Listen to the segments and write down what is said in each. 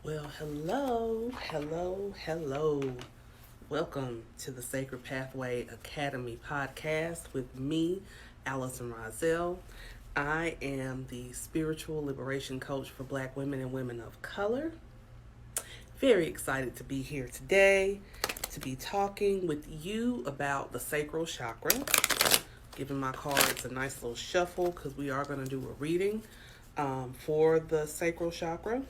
Well, hello. Welcome to the Sacred Pathway Academy podcast with me, Allisonrozzel. I am the spiritual liberation coach for Black women and women of color. Very excited to be here today to be talking with you about the sacral chakra. Giving my cards a nice little shuffle because we are going to do a reading for the sacral chakra.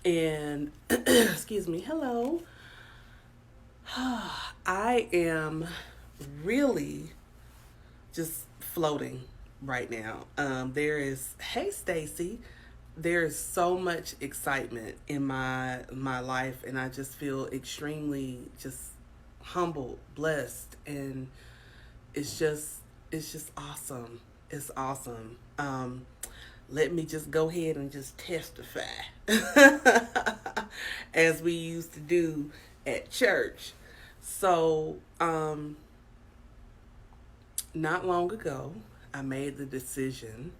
And, excuse me, hello. I am really just floating right now. Hey Stacy, there is so much excitement in my life, and I just feel extremely just humbled, blessed, and it's just awesome. It's awesome. Let me just go ahead and just testify as we used to do at church. So, not long ago, I made the decision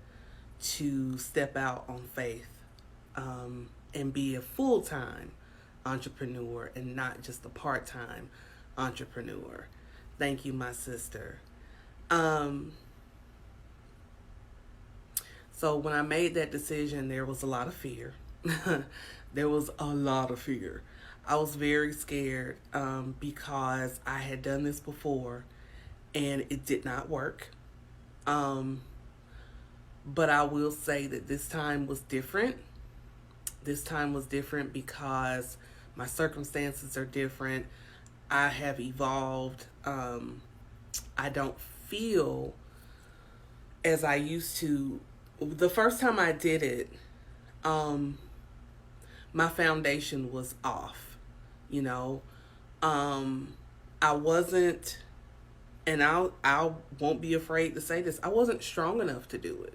to step out on faith and be a full-time entrepreneur and not just a part-time entrepreneur. Thank you, my sister. So when I made that decision, there was a lot of fear. There was a lot of fear. I was very scared because I had done this before and it did not work. But I will say that this time was different. This time was different because my circumstances are different. I have evolved. I don't feel as I used to. The first time I did it, my foundation was off, I wasn't, and I won't be afraid to say this, I wasn't strong enough to do it.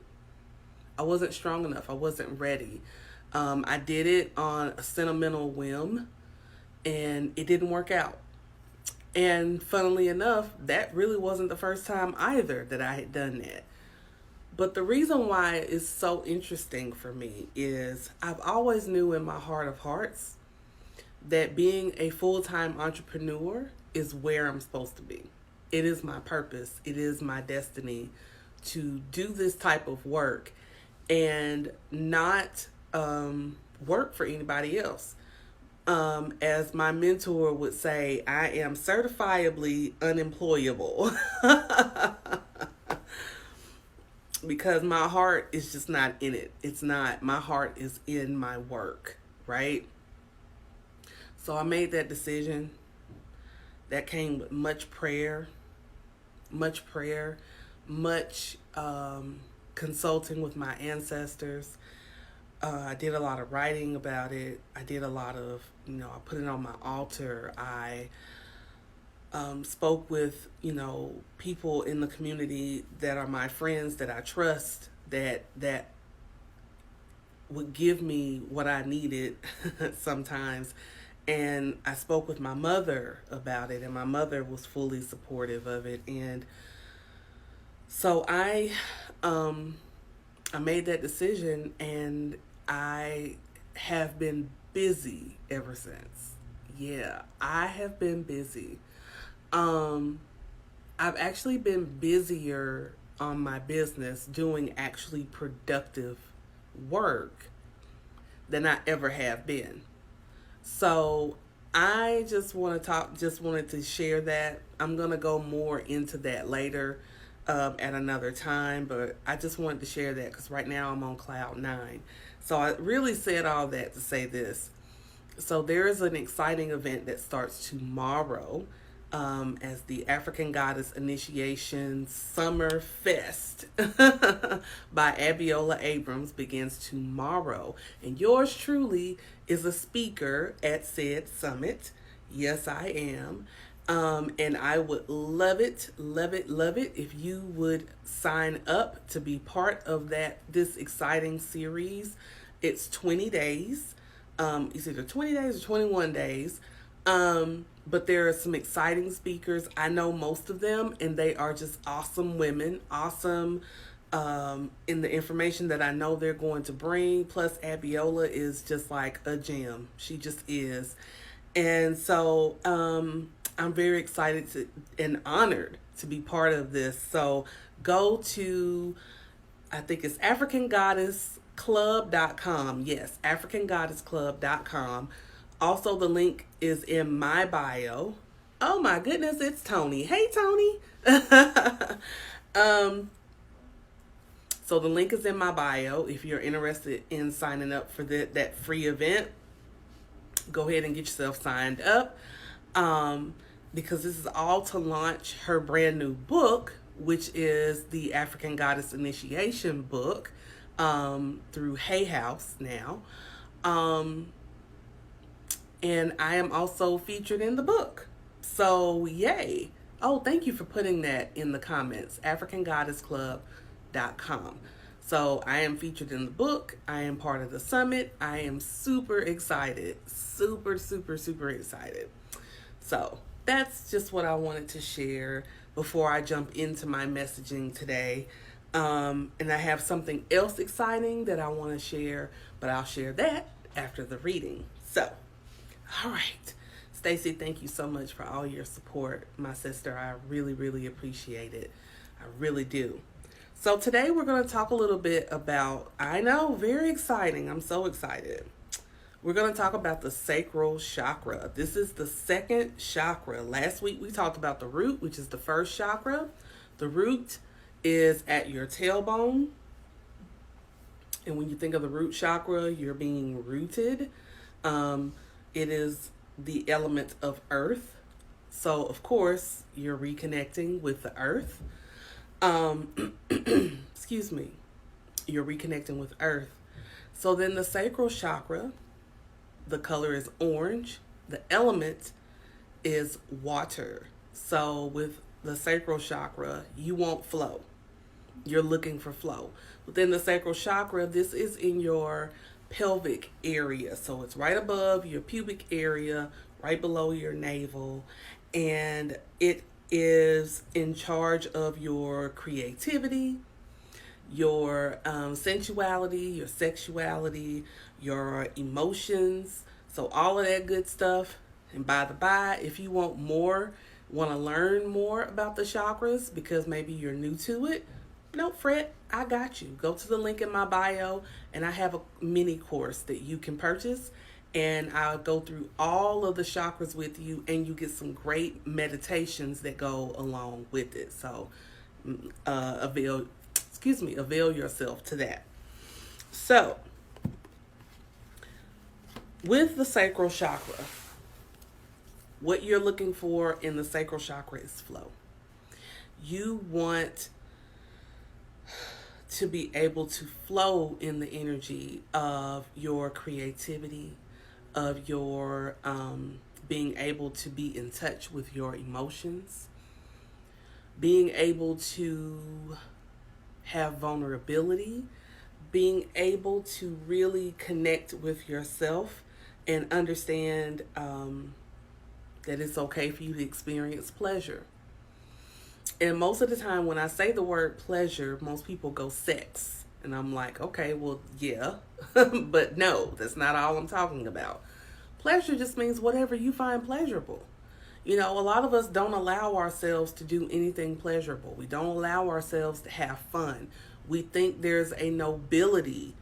I wasn't strong enough. I wasn't ready. I did it on a sentimental whim, and it didn't work out. And funnily enough, that really wasn't the first time either that I had done that. But the reason why it's so interesting for me is I've always knew in my heart of hearts that being a full-time entrepreneur is where I'm supposed to be. It is my purpose. It is my destiny to do this type of work and not work for anybody else. As my mentor would say, I am certifiably unemployable. Because my heart is just not in it. It's not. My heart is in my work, right? So I made that decision. That came with much prayer, much consulting with my ancestors. I did a lot of writing about it. I did a lot of, I put it on my altar. I spoke with, people in the community that are my friends that I trust, that would give me what I needed sometimes. And I spoke with my mother about it, and my mother was fully supportive of it. And so I made that decision, and I have been busy ever since. Yeah, I have been busy. I've actually been busier on my business doing actually productive work than I ever have been. So I just wanted to share that. I'm going to go more into that later at another time, but I just wanted to share that because right now I'm on cloud 9. So I really said all that to say this. So there is an exciting event that starts tomorrow. As the African Goddess Initiation Summer Fest by Abiola Abrams begins tomorrow. And yours truly is a speaker at said summit. Yes, I am. And I would love it if you would sign up to be part of this exciting series. It's 20 days. It's either 20 days or 21 days. But there are some exciting speakers. I know most of them, and they are just awesome women, awesome in the information that I know they're going to bring. Plus, Abiola is just like a gem. She just is. And so I'm very excited and honored to be part of this. So go to, I think it's AfricanGoddessClub.com. Yes, AfricanGoddessClub.com. Also, the link is in my bio. Oh my goodness, it's Tony. Hey, Tony. So the link is in my bio. If you're interested in signing up for that free event, go ahead and get yourself signed up. Because this is all to launch her brand new book, which is the African Goddess Initiation book, through Hay House now. And I am also featured in the book. So yay. Oh, thank you for putting that in the comments. AfricanGoddessClub.com. So I am featured in the book. I am part of the summit. I am super excited. Super, super, super excited. So that's just what I wanted to share before I jump into my messaging today. And I have something else exciting that I want to share, but I'll share that after the reading. So, all right. Stacy, thank you so much for all your support, my sister. I really, really appreciate it. I really do. So today we're going to talk a little bit about, I know, very exciting. I'm so excited. We're going to talk about the sacral chakra. This is the second chakra. Last week we talked about the root, which is the first chakra. The root is at your tailbone. And when you think of the root chakra, you're being rooted. It is the element of earth. So, of course, you're reconnecting with the earth. Excuse me. You're reconnecting with earth. So then the sacral chakra, the color is orange. The element is water. So with the sacral chakra, you want flow. You're looking for flow. Within the sacral chakra, this is in your pelvic area. So it's right above your pubic area, right below your navel. And it is in charge of your creativity, your sensuality, your sexuality, your emotions. So all of that good stuff. And by the by, if you want to learn more about the chakras because maybe you're new to it, don't fret, I got you. Go to the link in my bio and I have a mini course that you can purchase, and I'll go through all of the chakras with you, and you get some great meditations that go along with it. So avail yourself to that. So with the sacral chakra, what you're looking for in the sacral chakra is flow. You want to be able to flow in the energy of your creativity, of your being able to be in touch with your emotions, being able to have vulnerability, being able to really connect with yourself and understand that it's okay for you to experience pleasure. And most of the time when I say the word pleasure, most people go sex. And I'm like, okay, well, yeah. But no, that's not all I'm talking about. Pleasure just means whatever you find pleasurable. You know, a lot of us don't allow ourselves to do anything pleasurable. We don't allow ourselves to have fun. We think there's a nobility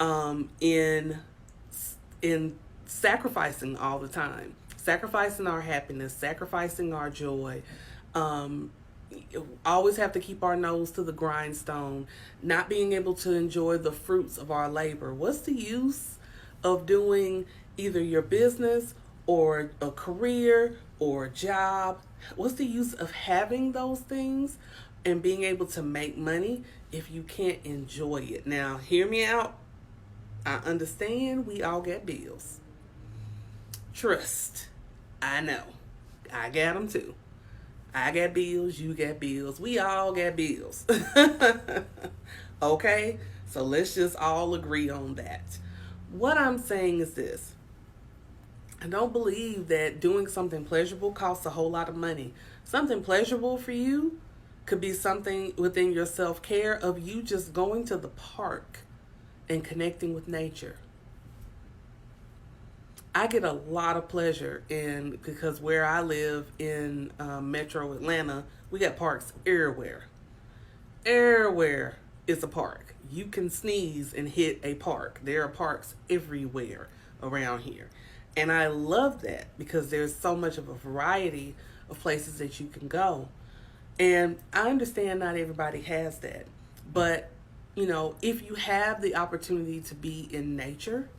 in sacrificing all the time. Sacrificing our happiness, sacrificing our joy. Always have to keep our nose to the grindstone, not being able to enjoy the fruits of our labor. What's the use of doing either your business or a career or a job? What's the use of having those things and being able to make money if you can't enjoy it? Now, hear me out. I understand we all get bills. Trust. I know. I got them too. I got bills, you got bills, we all got bills. Okay? So let's just all agree on that. What I'm saying is this. I don't believe that doing something pleasurable costs a whole lot of money. Something pleasurable for you Could be something within your self-care of you just going to the park and connecting with nature. I get a lot of pleasure in, because where I live in Metro Atlanta, we got parks everywhere. Everywhere is a park. You can sneeze and hit a park. There are parks everywhere around here. And I love that because there's so much of a variety of places that you can go. And I understand not everybody has that. But, if you have the opportunity to be in nature,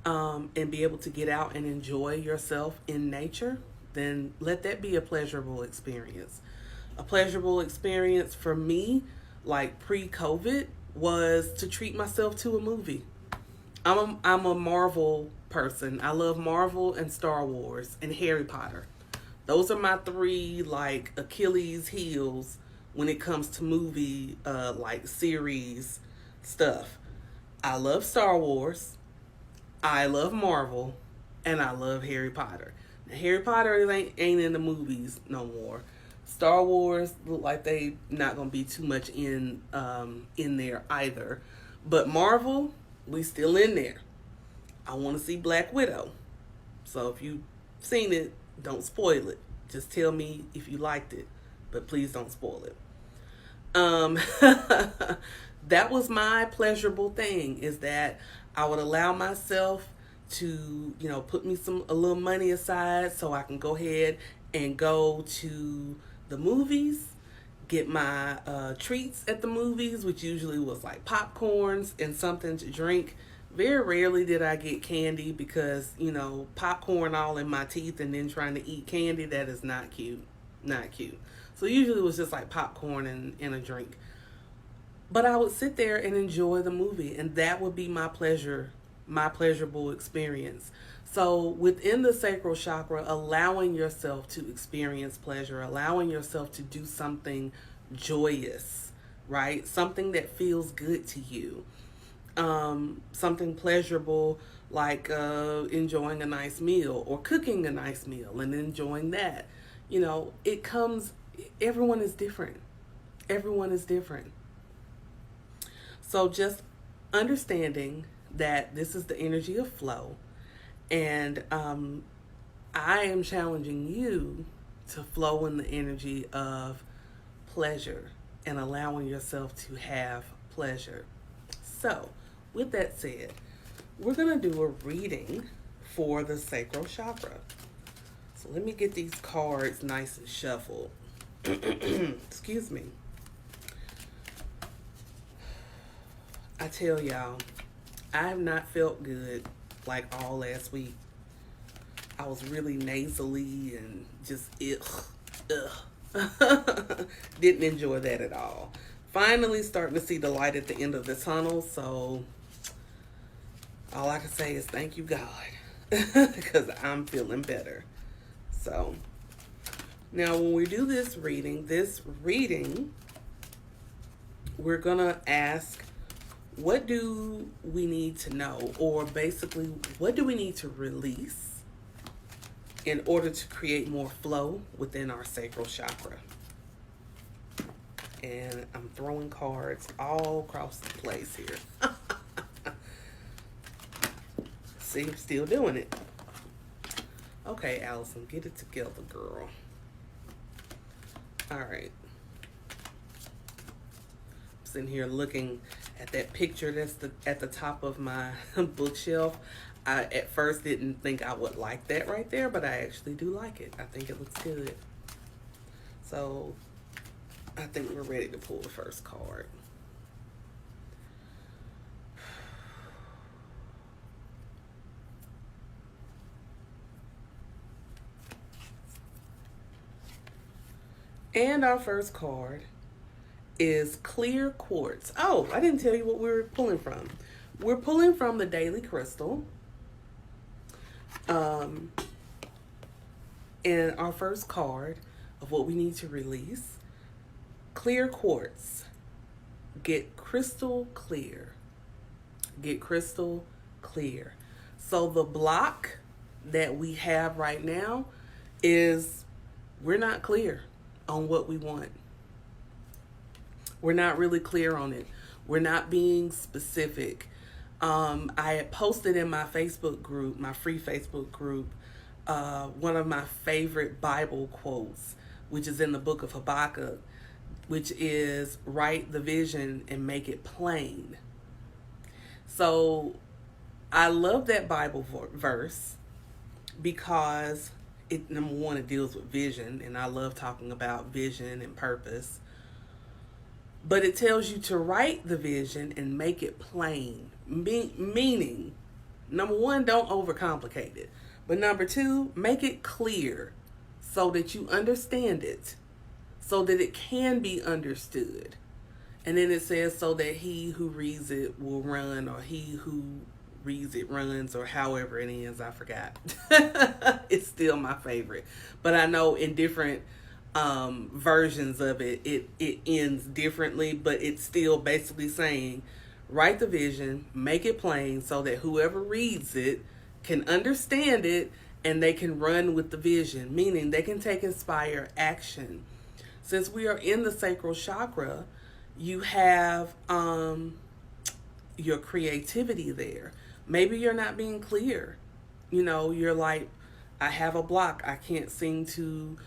and be able to get out and enjoy yourself in nature, then let that be a pleasurable experience. A pleasurable experience for me, like pre-COVID, was to treat myself to a movie. I'm a Marvel person. I love Marvel and Star Wars and Harry Potter. Those are my three like Achilles heels when it comes to movie like series stuff. I love Star Wars. I love Marvel, and I love Harry Potter. Now, Harry Potter ain't in the movies no more. Star Wars look like they not gonna be too much in there either. But Marvel, we still in there. I want to see Black Widow. So if you've seen it, don't spoil it. Just tell me if you liked it, but please don't spoil it. That was my pleasurable thing, is that I would allow myself to, put me a little money aside so I can go ahead and go to the movies, get my treats at the movies, which usually was like popcorns and something to drink. Very rarely did I get candy because, popcorn all in my teeth and then trying to eat candy, that is not cute. Not cute. So usually it was just like popcorn and a drink. But I would sit there and enjoy the movie, and that would be my pleasurable experience. So within the sacral chakra, allowing yourself to experience pleasure, allowing yourself to do something joyous, right? Something that feels good to you. Something pleasurable like enjoying a nice meal or cooking a nice meal and enjoying that. Everyone is different. Everyone is different. So just understanding that this is the energy of flow, and I am challenging you to flow in the energy of pleasure and allowing yourself to have pleasure. So, with that said, we're going to do a reading for the sacral chakra. So let me get these cards nice and shuffled. Excuse me. I tell y'all, I have not felt good like all last week. I was really nasally and just didn't enjoy that at all. Finally starting to see the light at the end of the tunnel, so all I can say is thank you, God, because I'm feeling better. So now when we do this reading, we're gonna ask, what do we need to know? Or basically, what do we need to release in order to create more flow within our sacral chakra? And I'm throwing cards all across the place here. See, I'm still doing it. Okay, Allison, get it together, girl. All right. I'm sitting here looking at that picture that's at the top of my bookshelf. I at first didn't think I would like that right there, but I actually do like it. I think it looks good. So I think we're ready to pull the first card. And our first card is clear quartz. Oh, I didn't tell you what we're pulling from. We're pulling from the daily crystal. And our first card of what we need to release, clear quartz. Get crystal clear. Get crystal clear. So the block that we have right now is we're not clear on what we want. We're not really clear on it. We're not being specific. I had posted in my Facebook group, my free Facebook group, one of my favorite Bible quotes, which is in the book of Habakkuk, which is write the vision and make it plain. So I love that Bible verse because it, number one, it deals with vision, and I love talking about vision and purpose. But it tells you to write the vision and make it plain. Meaning, number one, don't overcomplicate it. But number two, make it clear so that you understand it, so that it can be understood. And then it says, so that he who reads it will run, or he who reads it runs, or however it ends. I forgot. It's still my favorite. But I know in different versions of it, it ends differently, but it's still basically saying, write the vision, make it plain so that whoever reads it can understand it and they can run with the vision, meaning they can take inspired action. Since we are in the sacral chakra, you have your creativity there. Maybe you're not being clear. You're like, I have a block. I can't seem to,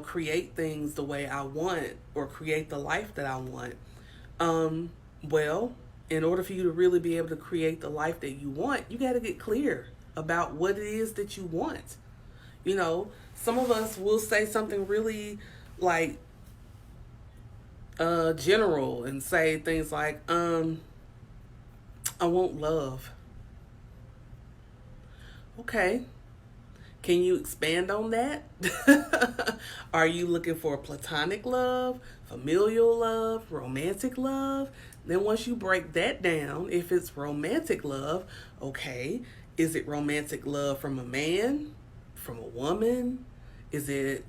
create things the way I want or create the life that I want. Well, in order for you to really be able to create the life that you want, you got to get clear about what it is that you want. Some of us will say something really like general and say things like, I want love. Okay. Can you expand on that? Are you looking for platonic love, familial love, romantic love? Then once you break that down, if it's romantic love, okay, is it romantic love from a man, from a woman? Is it,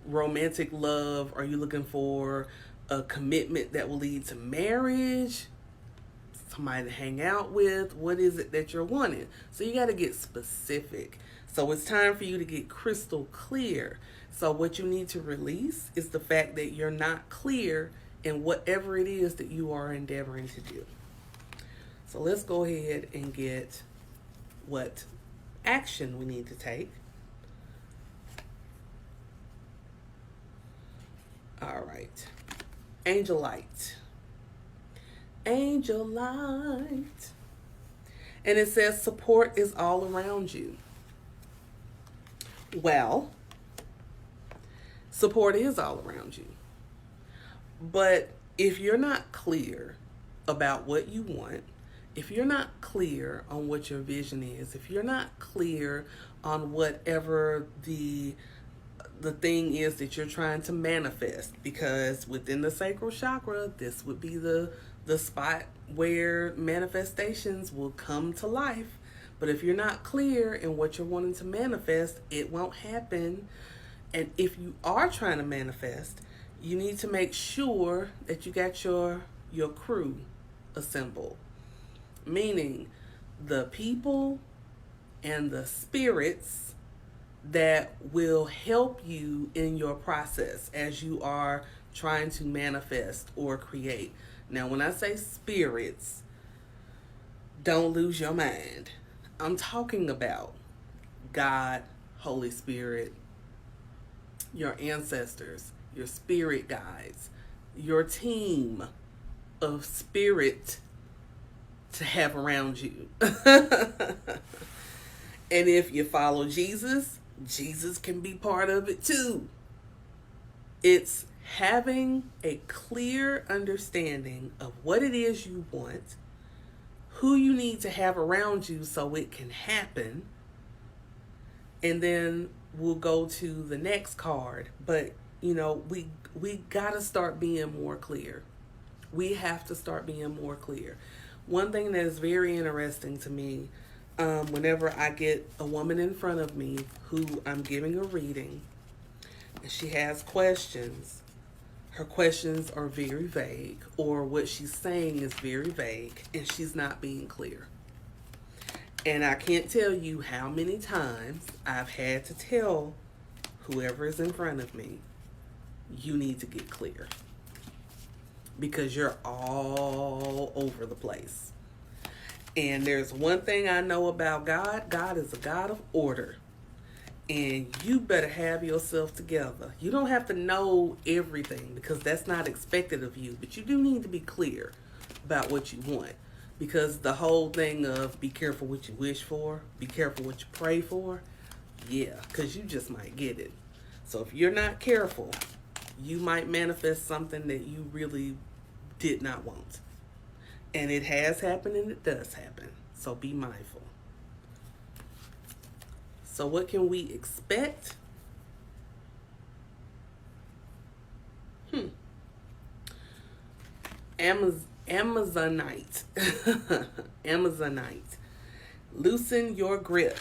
romantic love? Are you looking for a commitment that will lead to marriage? Somebody to hang out with? What is it that you're wanting? So you got to get specific. So it's time for you to get crystal clear. So what you need to release is the fact that you're not clear in whatever it is that you are endeavoring to do. So let's go ahead and get what action we need to take. All right. Angelite. Angelite. And it says support is all around you. Well, support is all around you. But if you're not clear about what you want, if you're not clear on what your vision is, if you're not clear on whatever the thing is that you're trying to manifest, because within the sacral chakra, this would be the spot where manifestations will come to life. But if you're not clear in what you're wanting to manifest, it won't happen. And if you are trying to manifest, you need to make sure that you got your crew assembled. Meaning the people and the spirits that will help you in your process as you are trying to manifest or create. Now, when I say spirits, don't lose your mind. I'm talking about God, Holy Spirit, your ancestors, your spirit guides, your team of spirit to have around you. And if you follow Jesus, Jesus can be part of it too. It's having a clear understanding of what it is you want, who you need to have around you so it can happen, and then we'll go to the next card. But we gotta start being more clear. We have to start being more clear. One thing that is very interesting to me, whenever I get a woman in front of me who I'm giving a reading, and she has questions, her questions are very vague, or what she's saying is very vague, and she's not being clear. And I can't tell you how many times I've had to tell whoever is in front of me, you need to get clear. because you're all over the place. And there's one thing I know about God. God is a God of order. And you better have yourself together. You don't have to know everything because that's not expected of you. But you do need to be clear about what you want. Because the whole thing of be careful what you wish for, be careful what you pray for, yeah, because you just might get it. So if you're not careful, you might manifest something that you really did not want. And it has happened and it does happen. So be mindful. So what can we expect? Amazonite. Amazonite. Loosen your grip.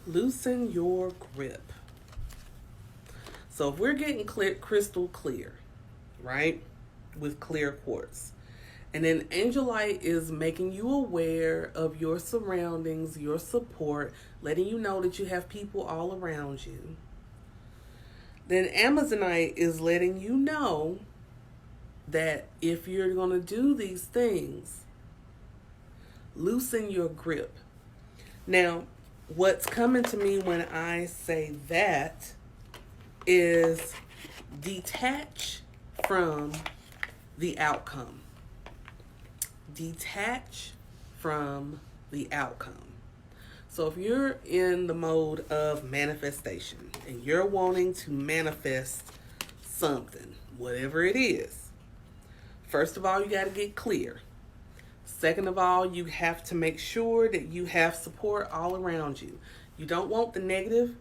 Loosen your grip. So if we're getting crystal clear, right, with clear quartz, and then Angelite is making you aware of your surroundings, your support, letting you know that you have people all around you, then Amazonite is letting you know that if you're going to do these things, loosen your grip. Now, what's coming to me when I say that is detach from the outcome. Detach from the outcome. So if you're in the mode of manifestation and you're wanting to manifest something, whatever it is, first of all, you got to get clear. Second of all, you have to make sure that you have support all around you. You don't want the negative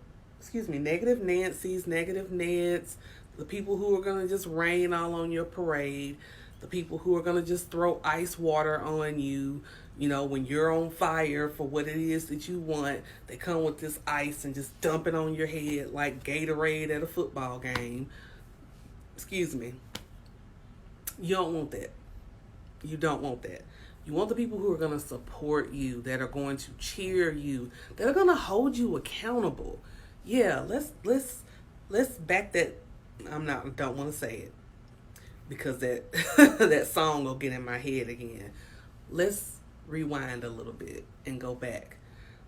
Nancy's, negative Neds, the people who are going to just rain all on your parade, the people who are going to just throw ice water on you, when you're on fire for what it is that you want. They come with this ice and just dump it on your head like Gatorade at a football game. You don't want that. You don't want that. You want the people who are going to support you, that are going to cheer you, that are going to hold you accountable. Yeah, let's back that. Don't want to say it because that that song will get in my head again. Let's rewind a little bit and go back.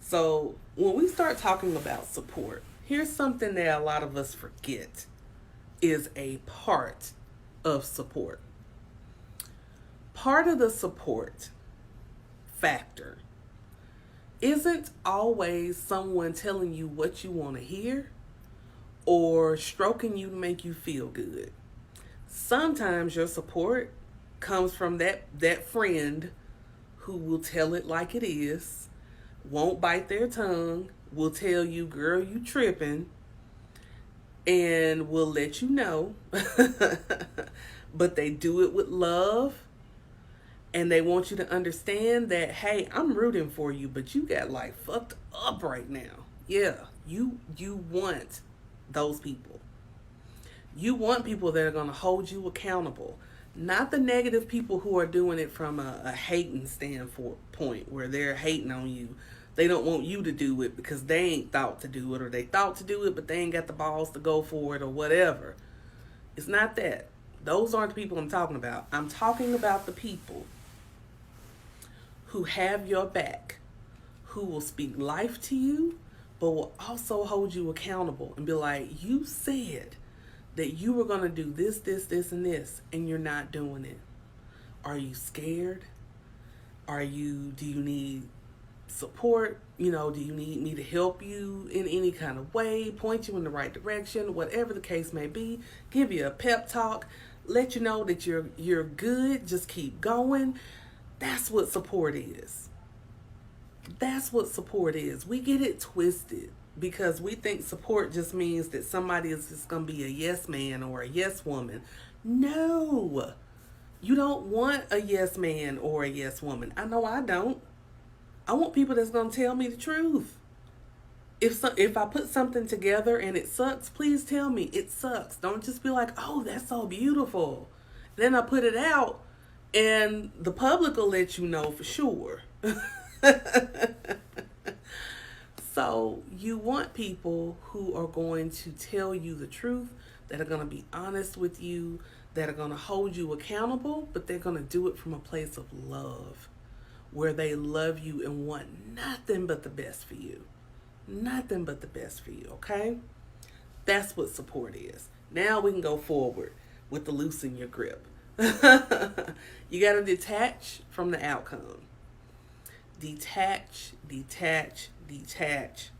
So when we start talking about support, here's something that a lot of us forget is a part of support. Part of the support factor isn't always someone telling you what you want to hear or stroking you to make you feel good. Sometimes your support comes from that friend who will tell it like it is, won't bite their tongue, will tell you, girl, you tripping, and will let you know. But they do it with love. And they want you to understand that, hey, I'm rooting for you, but you got like fucked up right now. Yeah, you want those people. You want people that are going to hold you accountable. Not the negative people who are doing it from a hating standpoint where they're hating on you. They don't want you to do it because they ain't thought to do it, or they thought to do it, but they ain't got the balls to go for it or whatever. It's not that. Those aren't the people I'm talking about. I'm talking about the people who have your back, who will speak life to you, but will also hold you accountable and be like, you said that you were going to do this, this, this, and this, and you're not doing it. Are you scared? Do you need support? Do you need me to help you in any kind of way, point you in the right direction, whatever the case may be, give you a pep talk, let you know that you're good, just keep going. That's what support is. That's what support is. We get it twisted because we think support just means that somebody is just going to be a yes man or a yes woman. No, you don't want a yes man or a yes woman. I know I don't. I want people that's going to tell me the truth. If I put something together and it sucks, please tell me it sucks. Don't just be like, oh, that's so beautiful. Then I put it out and the public will let you know for sure. So you want people who are going to tell you the truth, that are going to be honest with you, that are going to hold you accountable, but they're going to do it from a place of love, where they love you and want nothing but the best for you. Nothing but the best for you, okay? That's what support is. Now we can go forward with the loosen your grip. You got to detach from the outcome. Detach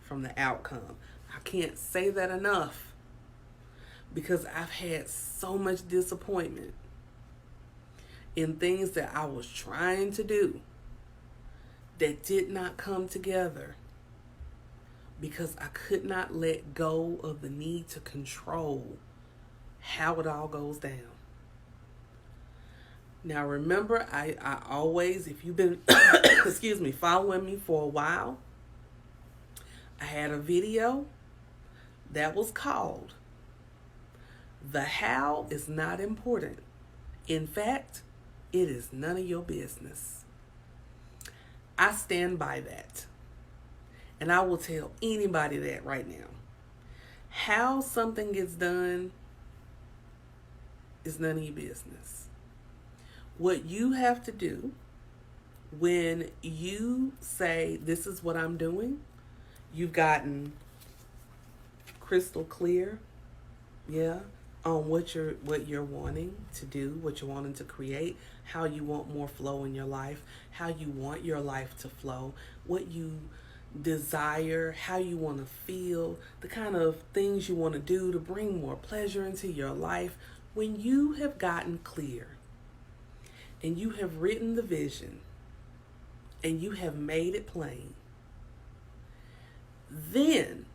from the outcome. I can't say that enough, because I've had so much disappointment in things that I was trying to do that did not come together, because I could not let go of the need to control how it all goes down. Now remember, I always, if you've been following me for a while, I had a video that was called "The How is Not Important. In fact, it is none of your business." I stand by that. And I will tell anybody that right now. How something gets done is none of your business. What you have to do when you say, this is what I'm doing, you've gotten crystal clear, on what you're wanting to do, what you're wanting to create, how you want more flow in your life, how you want your life to flow, what you desire, how you want to feel, the kind of things you want to do to bring more pleasure into your life. When you have gotten clear and you have written the vision and you have made it plain, then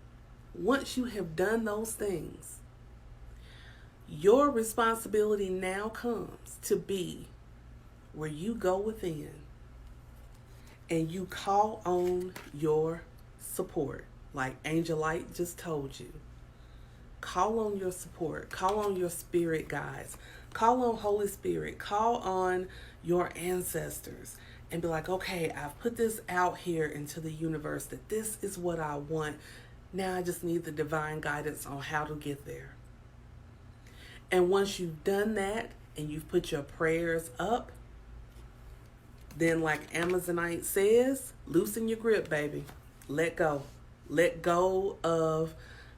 once you have done those things, your responsibility now comes to be where you go within and you call on your support, like Angelite just told you. Call on your support. Call on your spirit guides. Call on Holy Spirit. Call on your ancestors and be like, okay, I've put this out here into the universe that this is what I want. Now I just need the divine guidance on how to get there. And once you've done that and you've put your prayers up, then like Amazonite says, loosen your grip, baby. Let go. Let go of,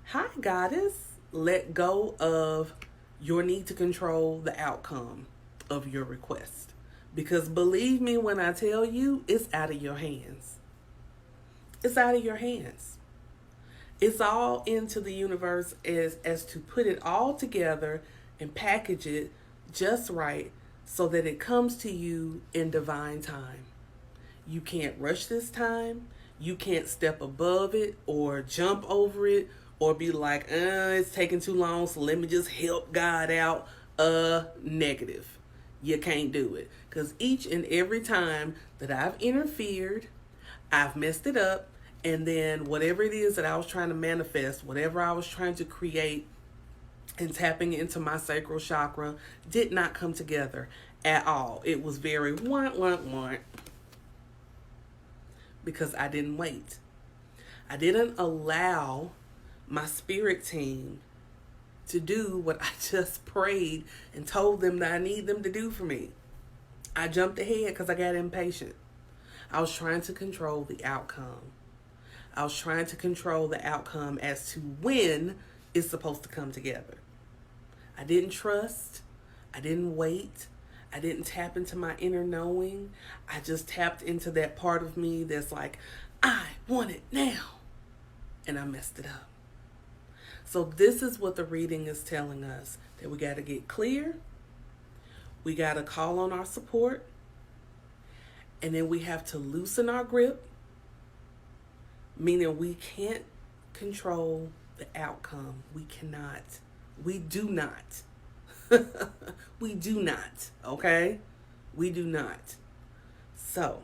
hi, goddess. Let go of your need to control the outcome of your request. Because believe me when I tell you, it's out of your hands. It's out of your hands. It's all into the universe as to put it all together and package it just right so that it comes to you in divine time. You can't rush this time. You can't step above it or jump over it or be like, it's taking too long, so let me just help God out. Negative. You can't do it. Because each and every time that I've interfered, I've messed it up, and then whatever it is that I was trying to manifest, whatever I was trying to create, and tapping into my sacral chakra did not come together at all. It was very want. Because I didn't wait. I didn't allow my spirit team to do what I just prayed and told them that I need them to do for me. I jumped ahead because I got impatient. I was trying to control the outcome. I was trying to control the outcome as to when it's supposed to come together. I didn't trust. I didn't wait. I didn't tap into my inner knowing. I just tapped into that part of me that's like, I want it now. And I messed it up. So this is what the reading is telling us, that we got to get clear. We got to call on our support. And then we have to loosen our grip, meaning we can't control the outcome. We cannot. We do not. We do not, okay? We do not. So,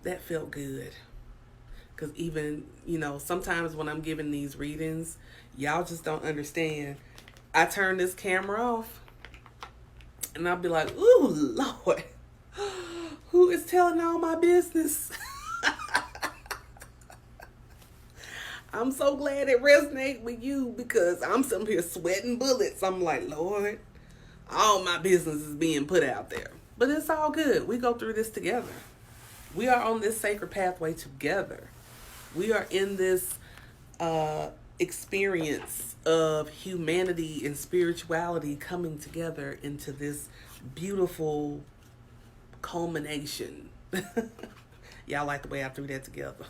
that felt good. Because even, sometimes when I'm giving these readings, y'all just don't understand. I turn this camera off, and I'll be like, ooh, Lord, who is telling all my business? I'm so glad it resonated with you because I'm sitting here sweating bullets. I'm like, Lord, all my business is being put out there. But it's all good. We go through this together. We are on this sacred pathway together. We are in this experience of humanity and spirituality coming together into this beautiful culmination. Y'all like the way I threw that together.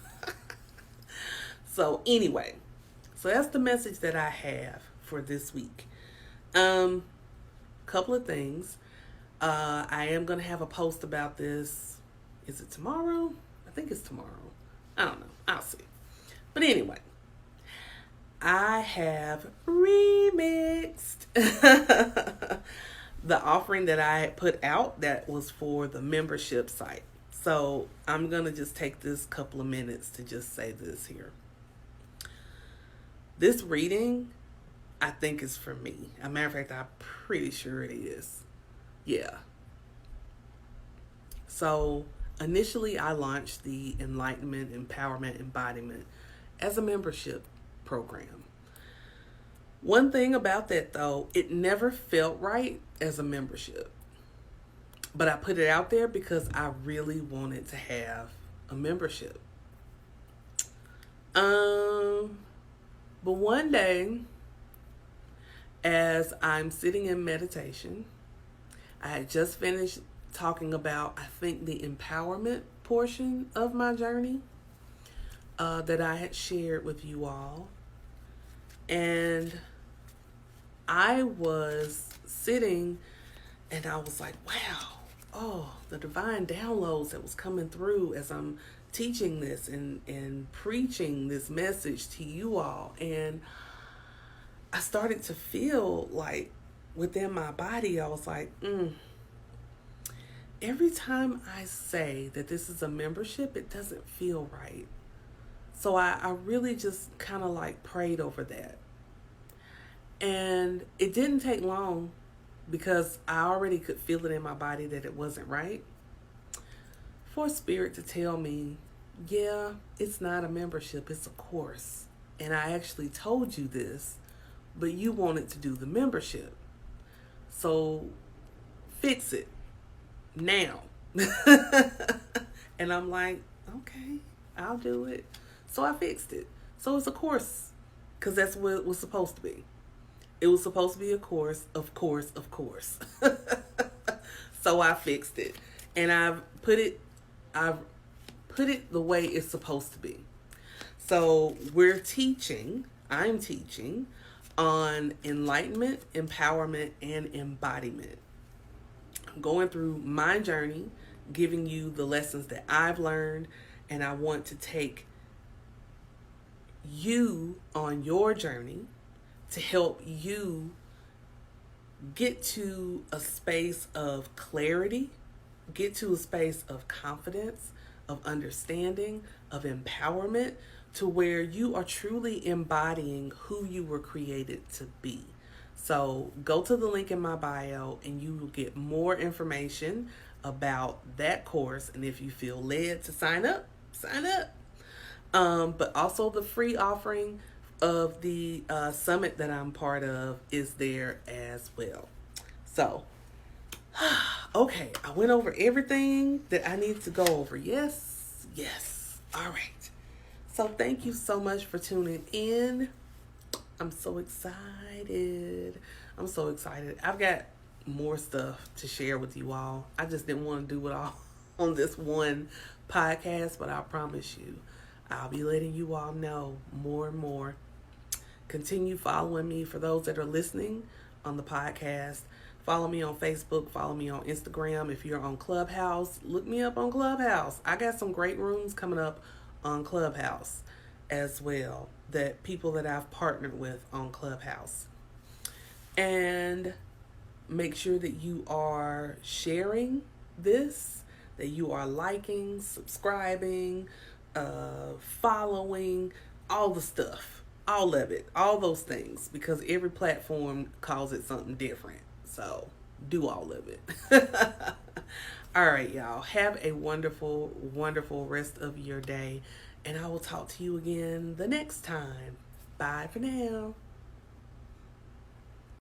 So anyway, so that's the message that I have for this week. Couple of things. I am going to have a post about this. Is it tomorrow? I think it's tomorrow. I don't know. I'll see. But anyway, I have remixed the offering that I had put out that was for the membership site. So I'm going to just take this couple of minutes to just say this here. This reading, I think, is for me. As a matter of fact, I'm pretty sure it is. Yeah. So initially, I launched the Enlightenment, Empowerment, Embodiment as a membership program. One thing about that, though, it never felt right as a membership. But I put it out there because I really wanted to have a membership. But one day, as I'm sitting in meditation, I had just finished talking about, I think, the empowerment portion of my journey that I had shared with you all. And I was sitting and I was like, wow, the divine downloads that was coming through as I'm teaching this and preaching this message to you all. And I started to feel like within my body, I was like, every time I say that this is a membership, it doesn't feel right. So I really just kind of like prayed over that. And it didn't take long because I already could feel it in my body that it wasn't right. For Spirit to tell me, yeah, it's not a membership, it's a course. And I actually told you this, but you wanted to do the membership. So fix it now. And I'm like, okay, I'll do it. So I fixed it. So it's a course because that's what it was supposed to be. It was supposed to be a course, of course. So I fixed it. And I've put it the way it's supposed to be. So I'm teaching on enlightenment, empowerment, and embodiment. I'm going through my journey, giving you the lessons that I've learned, and I want to take you on your journey to help you get to a space of clarity, get to a space of confidence, of understanding, of empowerment, to where you are truly embodying who you were created to be. So go to the link in my bio and you will get more information about that course. And if you feel led to sign up, sign up. But also the free offering of the summit that I'm part of is there as well. So, okay, I went over everything that I need to go over. Yes. All right. So thank you so much for tuning in. I'm so excited. I've got more stuff to share with you all. I just didn't want to do it all on this one podcast, but I promise you, I'll be letting you all know more and more. Continue following me for those that are listening on the podcast. Follow me on Facebook. Follow me on Instagram. If you're on Clubhouse, look me up on Clubhouse. I got some great rooms coming up on Clubhouse as well, that people that I've partnered with on Clubhouse. And make sure that you are sharing this, that you are liking, subscribing, following, all the stuff. All of it, all those things, because every platform calls it something different. So do all of it. All right, y'all. Have a wonderful, wonderful rest of your day. And I will talk to you again the next time. Bye for now.